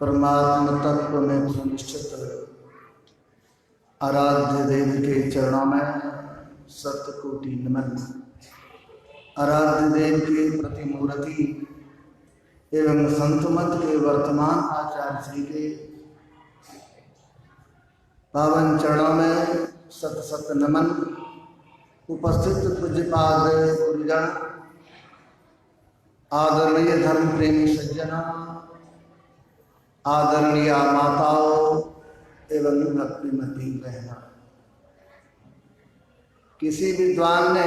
परमात्म तत्व में प्रतिष्ठित आराध्य देव के चरणों में सतकोटि नमन। आराध्य देव की प्रतिमूर्ति एवं संत मत के वर्तमान आचार्य श्री के पावन चरणों में सत सत नमन। उपस्थित पूज्यपाद गुरुजन, आदरणीय धर्म प्रेमी सज्जना, आदरणीय माताओं एवं भक्तिमती बहना, किसी विद्वान ने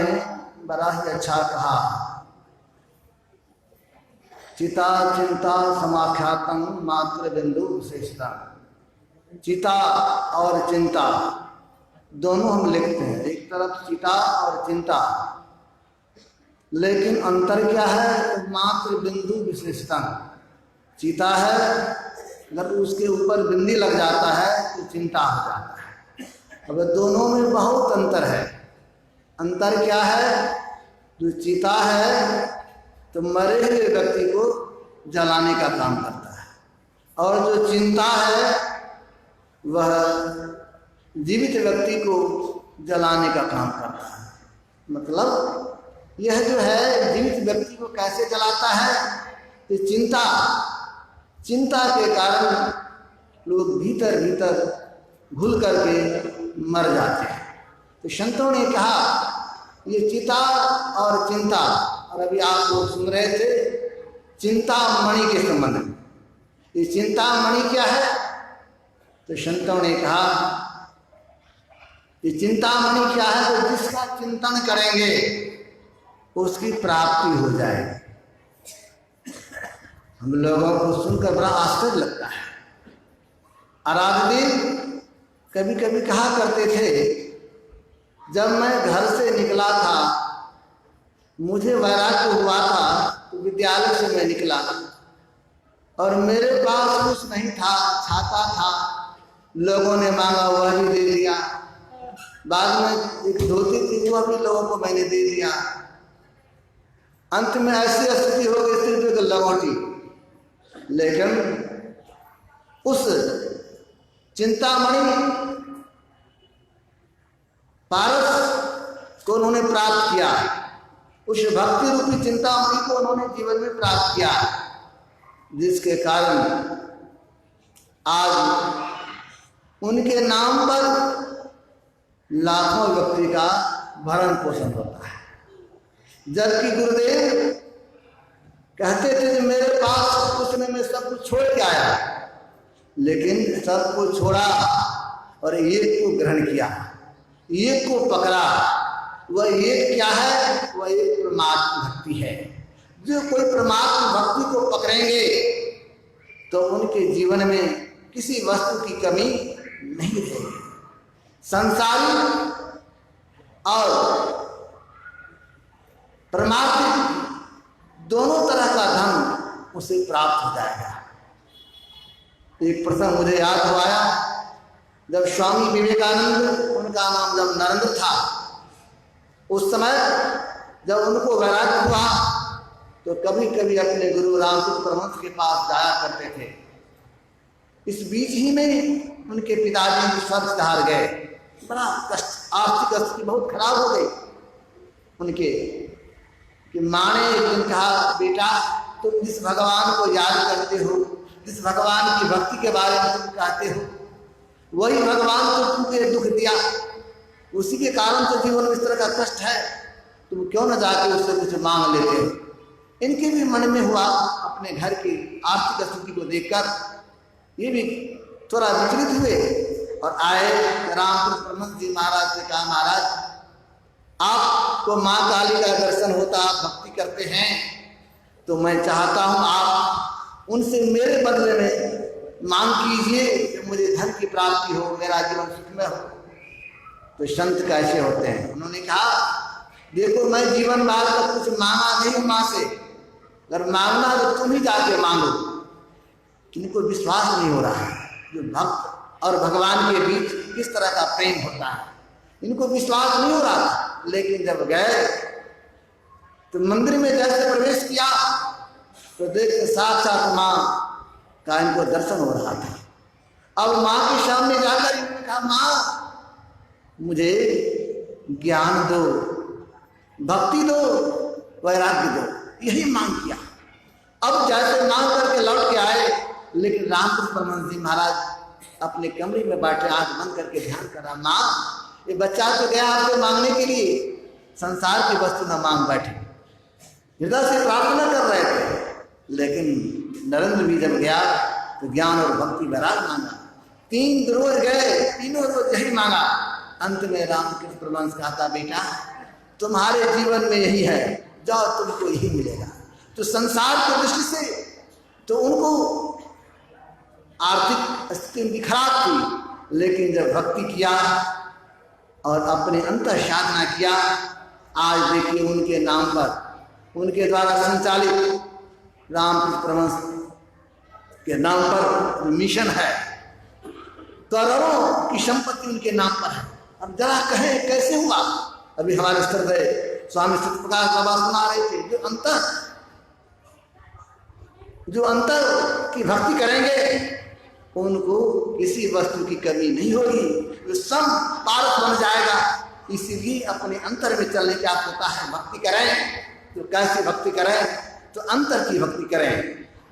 बड़ा ही अच्छा कहा, चिता चिंता समाख्यातम मात्र बिंदु विशेषता। चिता और चिंता दोनों हम लिखते हैं, एक तरफ चिता और चिंता, लेकिन अंतर क्या है? मात्र बिंदु विशेषता। चिता है, अगर उसके ऊपर बिंदी लग जाता है तो चिंता हो जाता है। अब दोनों में बहुत अंतर है। अंतर क्या है? जो चिता है तो मरे हुए व्यक्ति को जलाने का काम करता है, और जो चिंता है वह जीवित व्यक्ति को जलाने का काम करता है। मतलब यह जो है जीवित व्यक्ति को कैसे जलाता है? कि चिंता के कारण लोग भीतर भीतर घुल करके मर जाते हैं। तो संतों ने कहा ये चिता और चिंता, और अभी आप लोग सुन रहे थे चिंतामणि के संबंध में। ये चिंतामणि क्या है? तो संतों ने कहा ये चिंतामणि क्या है? तो जिसका चिंतन करेंगे उसकी प्राप्ति हो जाएगी। हम लोगों को सुनकर बड़ा आश्चर्य लगता है। आराध्य देव कभी कभी कहा करते थे, जब मैं घर से निकला था, मुझे वैराग्य हुआ था, तो विद्यालय से मैं निकला और मेरे पास कुछ नहीं था, छाता था, लोगों ने मांगा वह भी दे दिया। बाद में एक धोती थी, वह भी लोगों को मैंने दे दिया। अंत में ऐसी स्थिति हो गई सिर्फ एक लौटी। लेकिन उस चिंतामणि पारस को उन्होंने प्राप्त किया, उस भक्ति रूपी चिंतामणि को उन्होंने जीवन में प्राप्त किया, जिसके कारण आज उनके नाम पर लाखों व्यक्ति का भरण पोषण होता है। जबकि गुरुदेव कहते थे कि मेरे पास कुछ नहीं, मैं सब कुछ छोड़ के आया, लेकिन सब कुछ छोड़ा और एक को ग्रहण किया, एक को पकड़ा। वह एक क्या है? वह एक परमात्मा भक्ति है। जो कोई परमात्मा भक्ति को पकड़ेंगे तो उनके जीवन में किसी वस्तु की कमी नहीं रहेगी। संसारी और परमात्मा दोनों तरह का धन उसे प्राप्त हो जाएगा। एक प्रसंग मुझे याद हो आया, जब स्वामी विवेकानंद, उनका नाम जब नरेंद्र था, उस समय जब उनको वैराग्य हुआ तो कभी कभी अपने गुरु रामकृष्ण परमहंस के पास जाया करते थे। इस बीच ही में उनके पिताजी स्वर्ग धार गए। बड़ा कष्ट, आर्थिक स्थिति बहुत खराब हो गई उनके। कि माँ ने एक दिन कहा, बेटा तुम जिस भगवान को याद करते हो, जिस भगवान की भक्ति के बारे में तुम कहते हो, वही भगवान तो तुमको ये दुख दिया, उसी के कारण तो जीवन में इस तरह का कष्ट है, तुम क्यों न जाके उससे कुछ मांग लेते हो। इनके भी मन में हुआ, अपने घर की आर्थिक स्थिति को देखकर ये भी थोड़ा विचलित हुए और आए रामकृष्ण परमहंस जी महाराज से कहा, महाराज आपको माँ काली का दर्शन होता, आप भक्ति करते हैं, तो मैं चाहता हूँ आप उनसे मेरे बदले में मांग कीजिए कि मुझे धन की प्राप्ति हो, मेरा जीवन सुखमय हो। तो संत कैसे होते हैं? उन्होंने कहा देखो मैं जीवन भर तक कुछ मांगा नहीं हूं मां से, अगर मांगना तो तुम ही जाके मांगो। इनको विश्वास नहीं हो रहा है जो भक्त और भगवान के बीच किस तरह का प्रेम होता है, इनको विश्वास नहीं हो रहा था। लेकिन जब गए तो मंदिर में जैसे प्रवेश किया तो देखते साक्षात मां का इनको दर्शन हो रहा था। अब मां के सामने जाकर इन्होंने कहा मां मुझे ज्ञान दो, भक्ति दो, वैराग्य दो, यही मांग किया। अब जैसे मांग करके लौट के आए, लेकिन रामकृष्ण परमहंस जी महाराज अपने कमरे में बैठे आंख बंद करके ध्यान कर रहा। मां ये बच्चा तो गया आपको मांगने के लिए, संसार की वस्तु न मांग बैठे, हृदय से प्रार्थना कर रहे थे। लेकिन नरेंद्र भी जब गया तो ज्ञान और भक्ति वैराग्य मांगा। 3 रोज गए, तीनों रोज यही मांगा। अंत में रामकृष्ण परमहंस कहा था बेटा तुम्हारे जीवन में यही है, जाओ तुमको यही मिलेगा। तो संसार की दृष्टि से तो उनको आर्थिक स्थिति उनकी खराब थी, लेकिन जब भक्ति किया और अपने अंतर साधना किया, आज देखिए उनके नाम पर, उनके द्वारा संचालित रामकृष्ण परमहंस के नाम पर मिशन है, करोड़ों की संपत्ति उनके नाम पर है। अब जरा कहें कैसे हुआ? अभी हमारे श्रद्धेय स्वामी सत्यप्रकाश बाबा सुना रहे थे, जो अंतर की भक्ति करेंगे उनको किसी वस्तु की कमी नहीं होगी, वो सम पारस बन जाएगा। इसीलिए अपने अंतर में चलने की आवश्यकता है। भक्ति करें तो कैसी भक्ति करें? तो अंतर की भक्ति करें।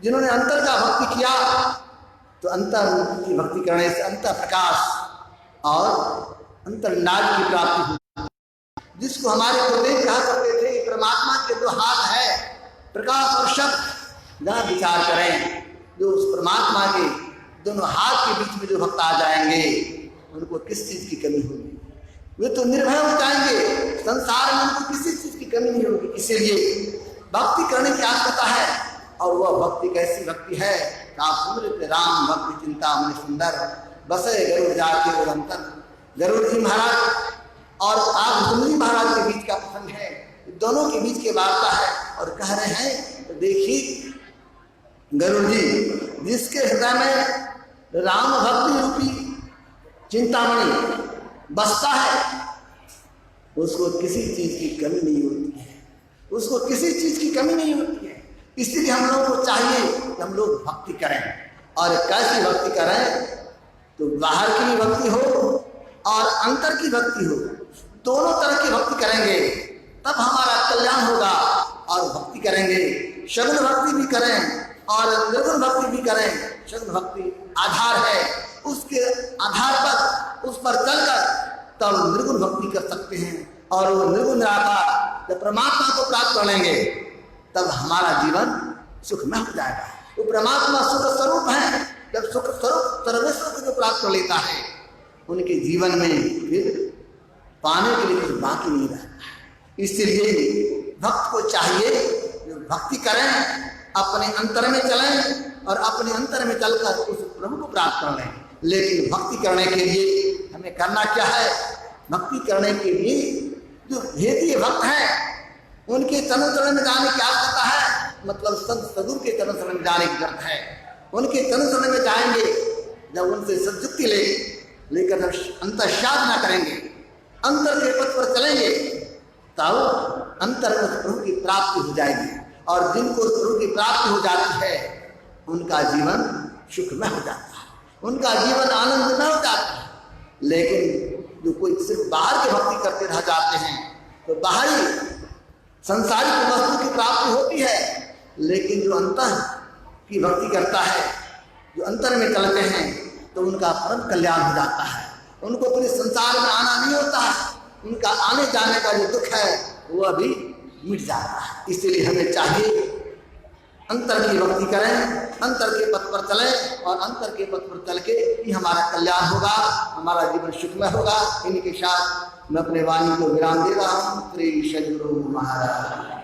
जिन्होंने अंतर का भक्ति किया तो अंतर की भक्ति करने से अंतर प्रकाश और अंतर नाद की प्राप्ति हुई, जिसको हमारे गुरुदेव कहा करते थे परमात्मा के 2 हाथ है, प्रकाश और शब्द। जहाँ विचार करें जो उस परमात्मा के दोनों हाथ के बीच में जो भक्त आ जाएंगे उनको किस चीज की कमी होगी? वे तो निर्भय हो जाएंगे, संसार में उनको किसी चीज की कमी नहीं होगी। इसीलिए भक्ति करने की आवश्यकता है। और वह भक्ति कैसी भक्ति है? राम भक्ति चिंता मन सुंदर, बसे गरुड़ जाके और अंतर। गरुड़ जी महाराज और आप गुरुजी महाराज के बीच का प्रसंग है, दोनों के बीच की वार्ता है। और कह रहे हैं तो देखिए गरुड़ जी जिसके हृदय में राम भक्ति रूपी चिंतामणि बसता है उसको किसी चीज की कमी नहीं होती है, उसको किसी चीज की कमी नहीं होती है। इसलिए हम लोगों को चाहिए कि हम लोग भक्ति करें। और कैसी भक्ति करें? तो बाहर की भी भक्ति हो और अंतर की भक्ति हो, दोनों तरह की भक्ति करेंगे तब हमारा कल्याण होगा। और भक्ति करेंगे, शगुन भक्ति भी करें और निर्गुण भक्ति भी करें। शगुन भक्ति आधार है, उसके आधार पर उस पर चलकर तब निर्गुण भक्ति कर सकते हैं। और वो निर्गुण निराकार जब परमात्मा को प्राप्त कर लेंगे तब हमारा जीवन सुखमय हो जाएगा। वो परमात्मा सुख स्वरूप है। जब सुख स्वरूप सर्वेश्वर को जो प्राप्त कर लेता है उनके जीवन में फिर पाने के लिए कुछ बाकी नहीं रहता। इसलिए भक्त को चाहिए भक्ति करें, अपने अंतर में चलें और अपने अंतर में चलकर उस प्रभु को प्राप्त कर लें। लेकिन भक्ति करने के लिए हमें करना क्या है? भक्ति करने के लिए जो भेदीय भक्त हैं उनके चरण चरण में जाने की आवश्यकता है। मतलब संत सदगुरु के चरण चरण में जाने की जरूरत है। उनके चरण चरण में जाएंगे, जब उनसे सद्युक्ति लेकर जब अंतर साधना करेंगे, अंतर के पथ पर चलेंगे, तब अंतर में प्रभु की प्राप्ति हो जाएगी। और जिनको प्रभु की प्राप्ति हो जाती है उनका जीवन सुखमय हो जाता है, उनका जीवन आनंदमय हो जाता है। लेकिन जो कोई सिर्फ बाहर की भक्ति करते रह जाते हैं तो बाहरी संसारिक वस्तु की प्राप्ति होती है, लेकिन जो अंतर की भक्ति करता है, जो अंतर में चलते हैं, तो उनका परम कल्याण हो जाता है। उनको पूरे संसार में आना नहीं होता है, उनका आने जाने का जो दुख है वह भी मिट जाता है। इसलिए हमें चाहिए अंतर की भक्ति करें, अंतर के पथ पर चलें और अंतर के पथ पर चल के ही हमारा कल्याण होगा, हमारा जीवन सुखमय होगा। इन्हीं के साथ मैं अपने वाणी को विराम दे रहा हूँ। श्री सद्गुरु महाराज।